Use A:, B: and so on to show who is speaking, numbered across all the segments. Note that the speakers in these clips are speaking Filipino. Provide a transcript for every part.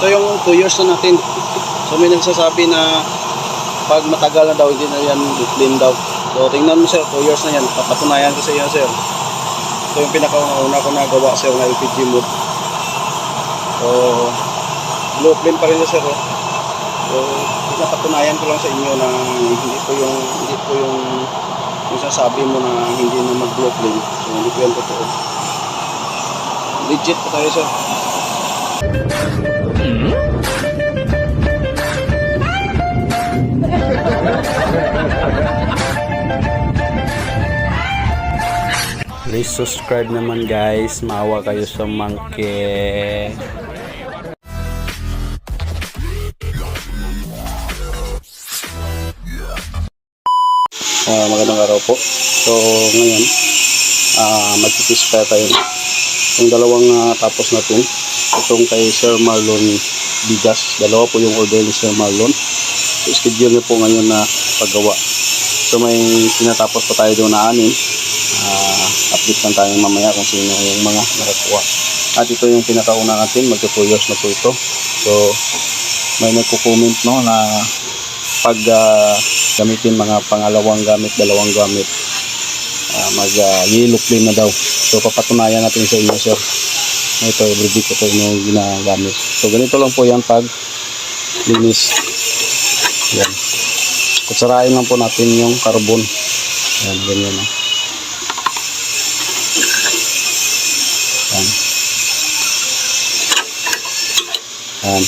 A: ito yung 2 years na natin. So may nagsasabi na pag matagal na daw, hindi na yan clean daw. So tingnan mo sir, 2 years na yan. Papatunayan ko sa iyo sir. Ito yung pinakauna ko nagawa sir na LPG mode. So blue flame pa rin sir. So pinapatunayan ko lang sa inyo na hindi po yung sasabi mo na hindi na mag-blue flame. So hindi po yan totoo. Legit po tayo sir. Please subscribe naman guys, maawa kayo sa monkey. Magandang araw po. So ngayon magpipispaya tayo. Yung dalawang tapos natin, itong kay Sir Marlon Bigas, dalawa po yung order ni Sir Marlon. So schedule niya po ngayon na paggawa. So may tinatapos pa tayo doon na 6. Update lang tayo mamaya kung sino yung mga nakakuha. At ito yung pinakauna natin, magto 2 years na po ito. So may nagko-comment no na pag gamitin mga pangalawang gamit, dalawang gamit, mag yellow flame na daw. So papatunayan natin sa inyo sir. Ito everyday ko ito yung ginagamit. So ganito lang po yan pag linis. Yan. Kutsarain lang po natin yung carbon. Yan, ganyan na. Yan. Yan.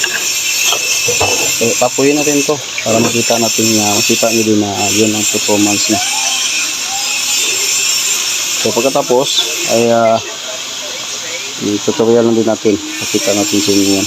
A: Papuyin natin to para makita natin makita nyo din na yun ang performance niya. So pagkatapos ay tutorial lang din natin, makita natin sa inyo yan.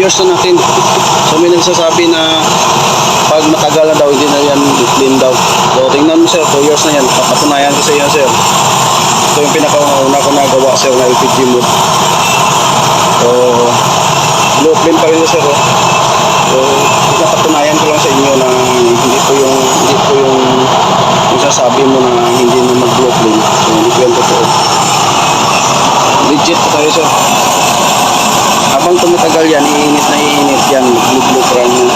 A: years na natin. So may nagsasabi na pag matagal na daw, hindi na yan clean daw. So tingnan mo sir, 2 years na yan. Papatunayan ko sa iyo sir. Ito yung pinakauna ko nagawa sir na LPG mode. So low flame pa rin sir. So pinapatunayan ko lang sa inyo na hindi po yung sasabi mo na hindi na mag-low flame. So hindi po yan totoo. Legit po tayo sir. Habang matagal yan, iinit yan, luglug rin yan.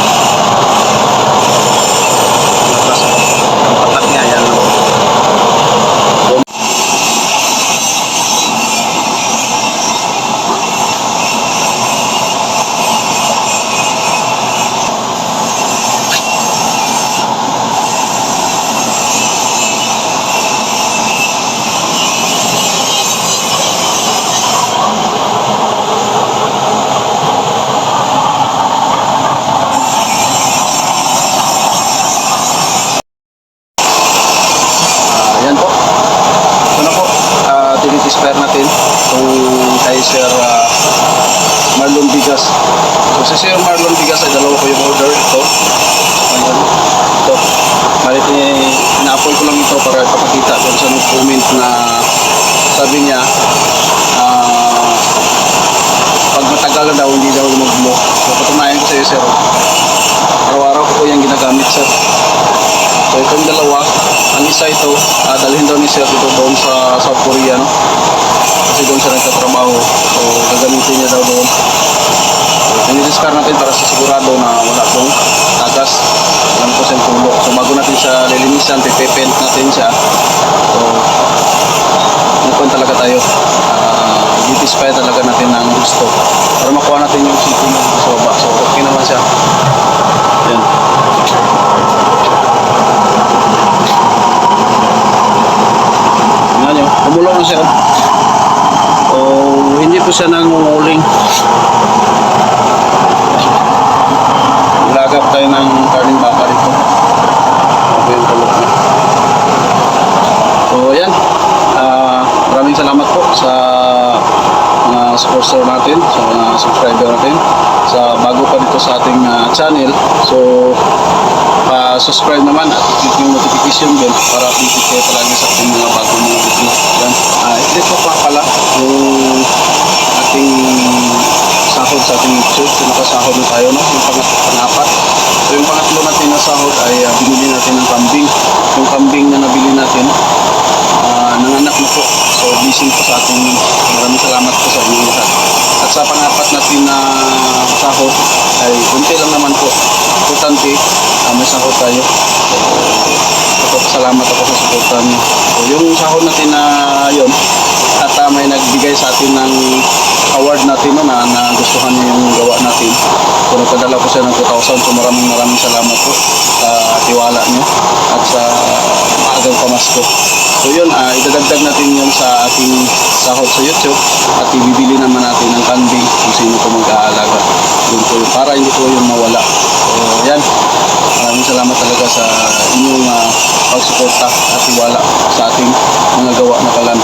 A: Tapos, ang patak niya yan. Yan po. Ito na po. Tinitispire natin itong kay Sir Marlon Bigas. So si Sir Marlon Bigas ay dalawa ko yung order. Ito. Ayan. Ito. Malit ina-appoint ko lang ito para ipapakita doon sa nag-comment na sabi niya pag matagal na daw hindi daw mag-block. So patunayan ko sa iyo, Sir. Araw-araw ko po yung ginagamit, Sir. So itong dalawa, ang isa ito, dalhin daw ni Sir dito doon sa South Korea, no? Kasi doon siya nagtatrabaho. So gagamitin niya daw doon. So tinidiscard natin para sa sigurado na wala pong tagas. Alam ko siyang tulo. So bago natin siya lilinisan, pipipent natin siya. So nagkuhan talaga tayo. Ditisfy talaga natin ng gusto para makuha natin yung sipin na sa baba. So okay naman siya. Yan. Tingnan nyo, kumulong na siya. O hindi po siya nangunguling. Lagap tayo ng karning baka rito. Okay yung kulok niya. So yan. Maraming salamat po sa mga sponsor natin, sa mga subscriber natin, sa bago pa dito sa ating channel. So subscribe naman at click yung notification bell para update kayo palagi sa ating mga bagong mga video. Yan. I-click ko pa pala yung ating sahod sa ating YouTube. So nakasahod na tayo, no? Yung pang-apat. So yung pangatlo natin na sahod ay binili natin ng kambing. Yung kambing na nabili natin nanganak na po. So blessing po sa ating, maraming salamat po sa inyong lahat. At sa pangapat natin na sahod ay unti lang naman po. Importante, may sahod tayo. So salamat ako sa suportan niyo. So yung sahod natin na yun, at may nagbigay sa atin ng award natin, no, na nagustuhan niyo yung gawa natin. So nagpadala ko siya ng 2,000. So maraming salamat po sa tiwala niyo at sa maagang pamasko. So yun, idadagdag natin yun sa ating sahod sa YouTube at ibibili naman natin ng kambing kung sino po mag-aalaga. Yun po yun, para hindi po yun mawala. So yan, maraming salamat talaga sa inyong pagsuporta at tiwala sa ating mga gawa na kalan.